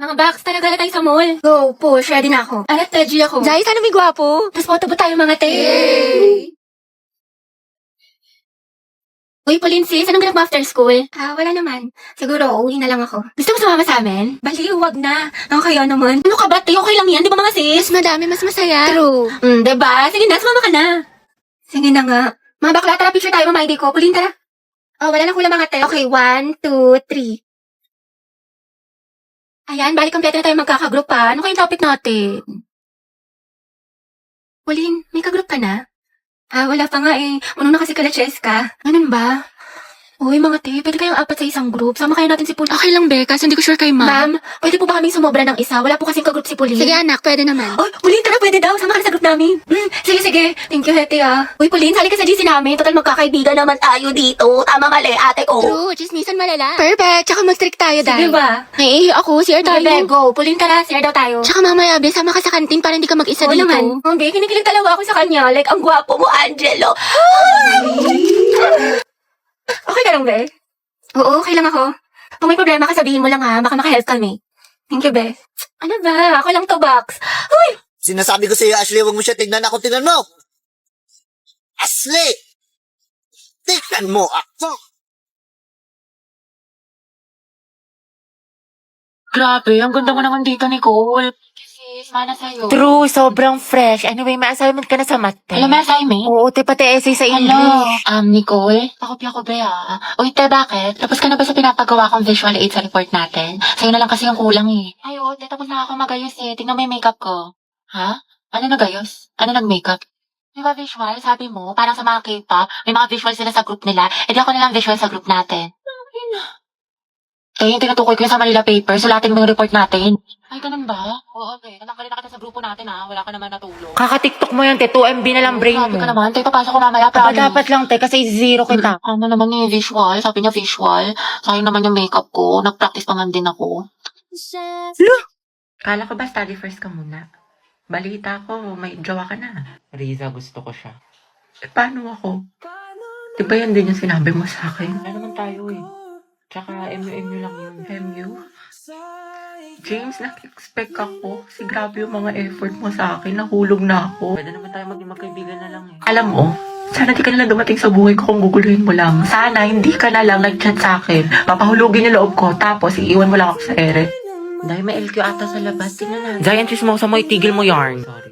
Mga box, talaga na tayo sa mall. Go, push, ready na ako. Alat, ready ako. Jai, sana may gwapo. Tapos photo ba tayo mga te? Uy, Pauline sis, anong ganap mo after school? Wala naman. Siguro, uwi na lang ako. Gusto mo sumama sa amin? Baliw, wag na. Ako kaya naman. Ano ka ba, te? Okay lang yan, di ba mga sis? Mas madami, mas masaya. True. Diba? Sige na, sumama ka na. Sige na nga. Mga bakla, tara, picture tayo, mama ID ko. Pauline, tara. Oh, wala na kulang mga te. Okay, 1, 2, 3. Ayan, balik kompleto na tayo magkakagroup pa. Ano kayong topic natin? Pauline, may kagroup ka na? Wala pa nga eh. Unong na kasi kala Cheska. Ganun ba? Uy, mga te, pwede kayong apat sa isang group. Sama kayo natin si Pauline. Okay lang, Be, kasi hindi ko sure kay ma'am. Ma'am, pwede po ba kaming sumobra ng isa? Wala po kasing kagroup si Pauline. Sige, anak, pwede naman. Oh, Pauline, tara, pwede daw. Sama ka na sa group namin. Sige. Thank you, Hete, Uy, Pauline, sali ka sa GC namin. Total magkakaibigan naman tayo dito. Tama mali, ate ko. True, chismisan malala. Perfect, tsaka mag-strict tayo, Sige Dai. ba? Naiihi ako, CR tayo. Sige, go. Pauline, tara, share daw tayo. Tsaka mamaya, Be, sama ka sa kantin para hindi ka mag-isa Oo dito. naman. Okay, kinikilig talaga ako sa kanya. Like, ang gwapo mo, Angelo. Okay ka lang, Be? Oo, okay lang ako. Kung may problema ka, sabihin mo lang ha. Baka maka-help kami. Thank you, Be. Ano ba? Ako lang to, Box. Uy! Sinasabi ko sa'yo, Ashley, huwag mo siya tignan ako, tignan mo! Ashley! Tignan mo ako! Grabe, ang ganda mo naman dito, Nicole. Sis, mana sa'yo. True, sobrang fresh. Anyway, may assignment ka na sa math. Alam mo, assignment? Oo, te, pati essay sa Hello, English. Nicole? Pakopya ko ba Uy, te, bakit? Tapos ka na ba sa pinapagawa kong visual aid sa report natin? Sa'yo na lang kasi yung kulang eh. Ay, oo, te, tapos na ako magayos eh. Tingnan mo yung makeup ko. Ha? Ano nagayos? Ano nag-makeup? Di ba visual? Sabi mo, parang sa mga K-pop, may mga visual sila sa group nila. E di ako na lang visual sa group natin. Yung tinutukoy ko yung sa Manila paper, sulatin mo yung report natin. Ay, ganun ba? Oo, te. Natanggalin na kita sa grupo natin, ha? Wala ka naman natulog. Kaka-tiktok mo yan, te. 2 MB na lang brain Sabi mo. ka naman, te, papasok ko mamaya, Aba, promise. dapat lang, te, kasi zero kita. Ano naman yung visual? Sabi niya visual. Sayang naman yung makeup ko. Nag-practice pa man din ako. Kala ko ba study first ka muna? Balita ko, may jowa ka na. Riza, gusto ko siya. Paano ako? Di ba yan din yung sinabi mo sa akin? Wala naman tayo eh. Tsaka MU lang yun. MU? James, nak-expect ako. Kasi grabe yung mga effort mo sa akin. Nahulog na ako. Pwede naman tayo maging magkaibigan na lang eh. Alam mo, sana di ka na lang dumating sa buhay ko kung guguluhin mo lang. Sana hindi ka na lang nag-chat sa akin. Papahulugin yung loob ko, tapos iiwan mo lang ako sa ere. Dahil may LQ ata sa labas. Tingnan na. Giant chismosa mo, itigil mo yarn. Sorry.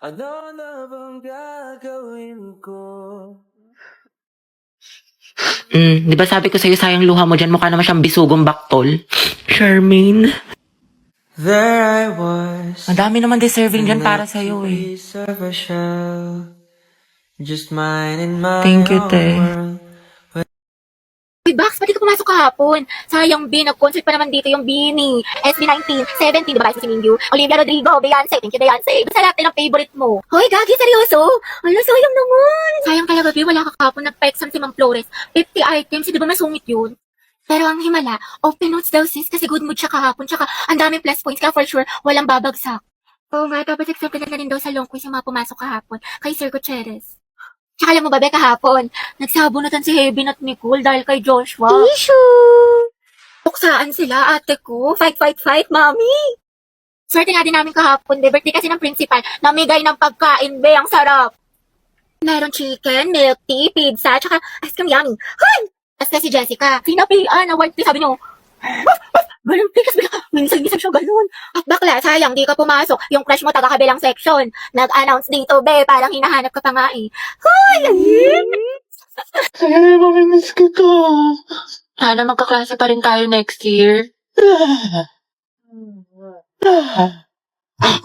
Ano na bang gagawin ko? Di ba sabi ko sa'yo sayang luha mo dyan, mukha naman siyang bisugong baktol. Charmaine? There I was. Ang dami naman deserving dyan para sa'yo eh. Piece of a shell. Just mine in my Thank you, own te. world. Uy, Box, pati ka pumasok kahapon. Sayang, B, nag-concert pa naman dito yung Bini. SB19, 17, diba si Mingyu? Olivia Rodrigo, Beyonce, thank you, Beyonce. Basta lahat ng favorite mo. Hoy, Gagi, seryoso? Ano, sayang naman. Sayang talaga, B, wala ka kahapon. Nagpa-exam si Ma'am Flores. 50 items, di ba masungit yun? Pero ang himala, open notes daw sis, kasi good mood siya kahapon. Tsaka, ang daming plus points, kaya for sure, walang babagsak. Oo nga, tapos accepted na rin daw sa long quiz yung mga pumasok kahapon kay Sir Gutierrez. Tsaka alam mo ba, Be, kahapon, nagsabunutan si Heaven at Nicole dahil kay Joshua. Issue! Tuksaan sila, ate ko. Fight, mami! Swerte nga din namin kahapon, Be. Birthday kasi ng principal. Namigay ng pagkain, Be. Ang sarap. Meron chicken, milk tea, pizza, tsaka ice cream yummy. Hoy! Tapos si Jessica, sinapian, award tea, sabi niyo. Ganun, please, minsan siya ganun. At bakla, sayang, di ka pumasok. Yung crush mo, taga-kabilang section. Nag-announce dito, Be, parang hinahanap ka pa nga eh. Hoy! Ay, mamimiss kita. Sana magkaklase pa rin tayo next year.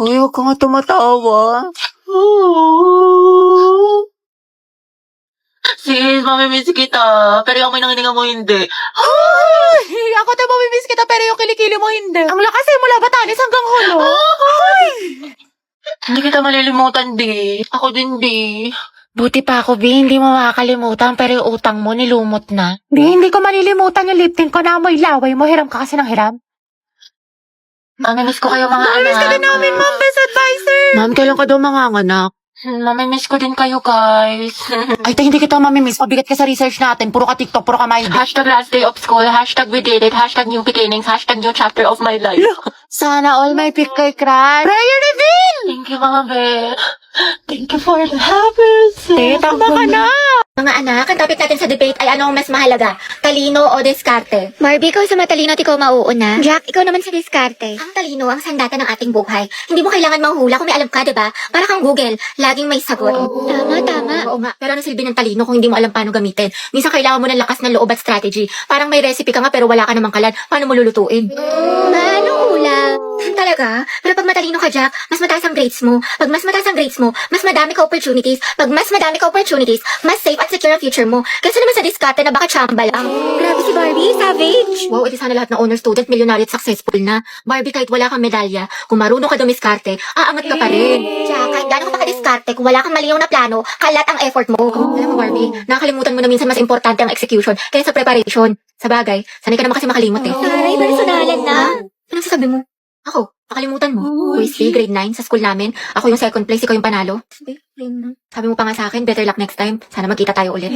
Uy, huwag ka nga tumatawa. Sis, mamimiss kita. Pero yung pinanginingan mo hindi. Ay, ako tayo mamimiss kita pero yung kilikili mo hindi. Ang lakas eh, mula Batanes hanggang Hulo. Hindi kita malilimutan, di. Ako din, di. Buti pa ako, Bi, hindi mo makakalimutan pero yung utang mo nilumot na. Bi, hindi ko malilimutan yung lip tint ko na amoy laway mo. Hiram ka kasi ng hiram. Mamimiss ko kayo mga anak. Ma'am, best advisor. Ma'am, kailan ka daw manganganak? Mamimiss ko din kayo, guys. Ay, hindi kita mamimiss. Pabigat ka sa research natin. Puro ka TikTok, puro ka my day. Hashtag last day of school, hashtag we did it, hashtag new beginnings, hashtag new chapter of my life. Sana all may pick kay crush. Prayer reveal! Thank you, Mama Beth. Thank you for the happiness. Tama ka na! Mga anak, ang topic natin sa debate ay ano ang mas mahalaga? Talino o diskarte? Barbie, ikaw sa matalino at ikaw mauuna. Jack, ikaw naman sa diskarte. Ang talino ang sandata ng ating buhay. Hindi mo kailangan manghula kung may alam ka, diba? Para kang Google, laging may sagot. Tama. Oo nga, pero ano silbi ng talino kung hindi mo alam paano gamitin? Minsan kailangan mo ng lakas ng loob at strategy. Parang may recipe ka nga pero wala ka namang kalan. Paano mo lulutuin? Paano ulam? Talaga? Pero pag matalino ka, Jack, mas mataas ang grades mo. Pag mas mataas ang grades mo, mas madami ka opportunities. Pag mas madami ka opportunities, mas safe at secure ang future mo. Kasi naman sa diskarte na baka chamba lang. Grabe si Barbie, savage. Wow, edi sana lahat ng honor student, millionaire at successful na. Barbie, kahit wala kang medalya, kung marunong ka dumiskarte, aangat ka pa rin. Jack, kahit gano'n ka pa kadiskarte, kung wala kang maliyaw na plano, kalat ang effort mo. Alam mo, Barbie, nakakalimutan mo na minsan mas importante ang execution kaysa preparation. Sa bagay, sanay ka naman kasi makalimot eh. Taray, personalan na. Anong sasabi mo? Ako, nakalimutan mo. Quiz day, grade 9, sa school namin. Ako yung second place, ikaw yung panalo. Sabi mo pa nga sa akin, better luck next time. Sana magkita tayo ulit.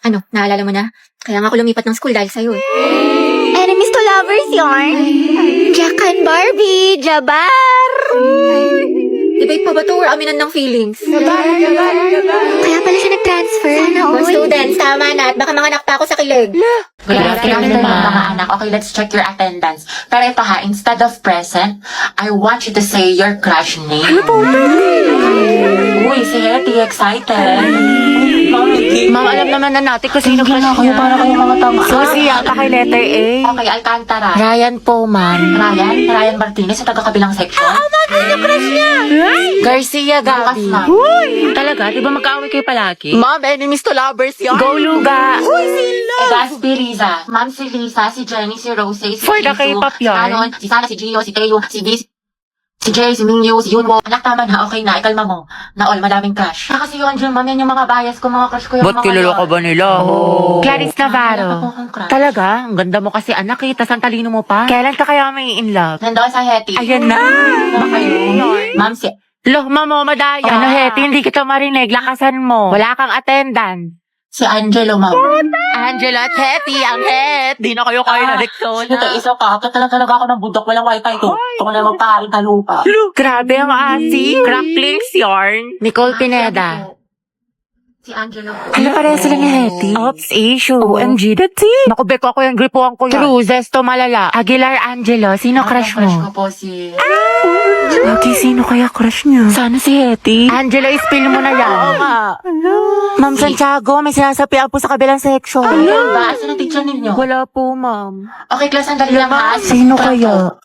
Ano, naalala mo na? Kaya nga ako lumipat ng school dahil sa'yo eh. Enemies to lovers yarn. Jack and Barbie, Jabar. Debate pa ba to or aminan ng feelings? Kaya pala siya nag-transfer. Mga students, tama na at baka mga pa ako sa kilig. Good afternoon, mga anak. Okay, let's check your attendance. Pero ito ha, instead of present, I want you to say your crush name. Uy, si Hetty, excited. Ma'am, alam naman na natin kung sino crush niya. Para kayo mga tama. Susie, yata kay letter A. Okay, Alcantara. Ryan po, ma'am. Ryan Martinez, sa taga-kabilang section. Garcia Bukas, Gabi. ma'am. Talaga? Di ba magkaaway kayo palagi? Ma'am, enemies to lovers yun. Go, Luga! Gaspi Riza. Ma'am, si Lisa, si Jenny, si Rose, si For the Jisoo, K-pop yarn. Anon, si Sana, si Gio, si Teo, si Bis, si Jay, si Mingyu, si Yunwo. Anak, tama na, okay na, ikalma mo. Na all, madaming crush. Kasi yun, Jun, ma'am, yan yung mga bias ko, mga crush ko yung Ba't mga kilala yun. ka ba nila? Clarice Wala Navarro. pa po akong crush. Talaga? Ang ganda mo kasi anak eh, tas ang talino mo pa. Kailan ka kaya may in love? Nandoon sa Hetty. Ayan na! Ano kayo? Ma'am, si Loh, mamo, madaya. Ano, Hetty, hindi kita marinig. Lakasan mo. Wala kang attendance. Angelo, ma'am. Angela at Hetty, ang het. Di na kayo kayo na Dixon. Ito, isa pa. Talaga ako ng bundok. Walang wifi to. Ito ko na magpaharing ka lupa. Grabe ang asi. Cracklings yarn. Nicole Pineda. Si Angelo. Ano pareha sila ni Hetty? Ops, issue. OMG, that's it. Naku, beko ako yung gripuan ko yan. Cruzes to malala. Aguilar Angelo, sino crush Crush ko mo? po si... Ate, sino kaya crush niya? Sana si Hetty. Angelo, ispill mo na yan. Oo nga. Ma'am Santiago, may sinasapian po sa kabilang section. Ano ba? Asa na teacher ninyo? Wala po, ma'am. Okay, class, ang dali lang ha. Sino kaya?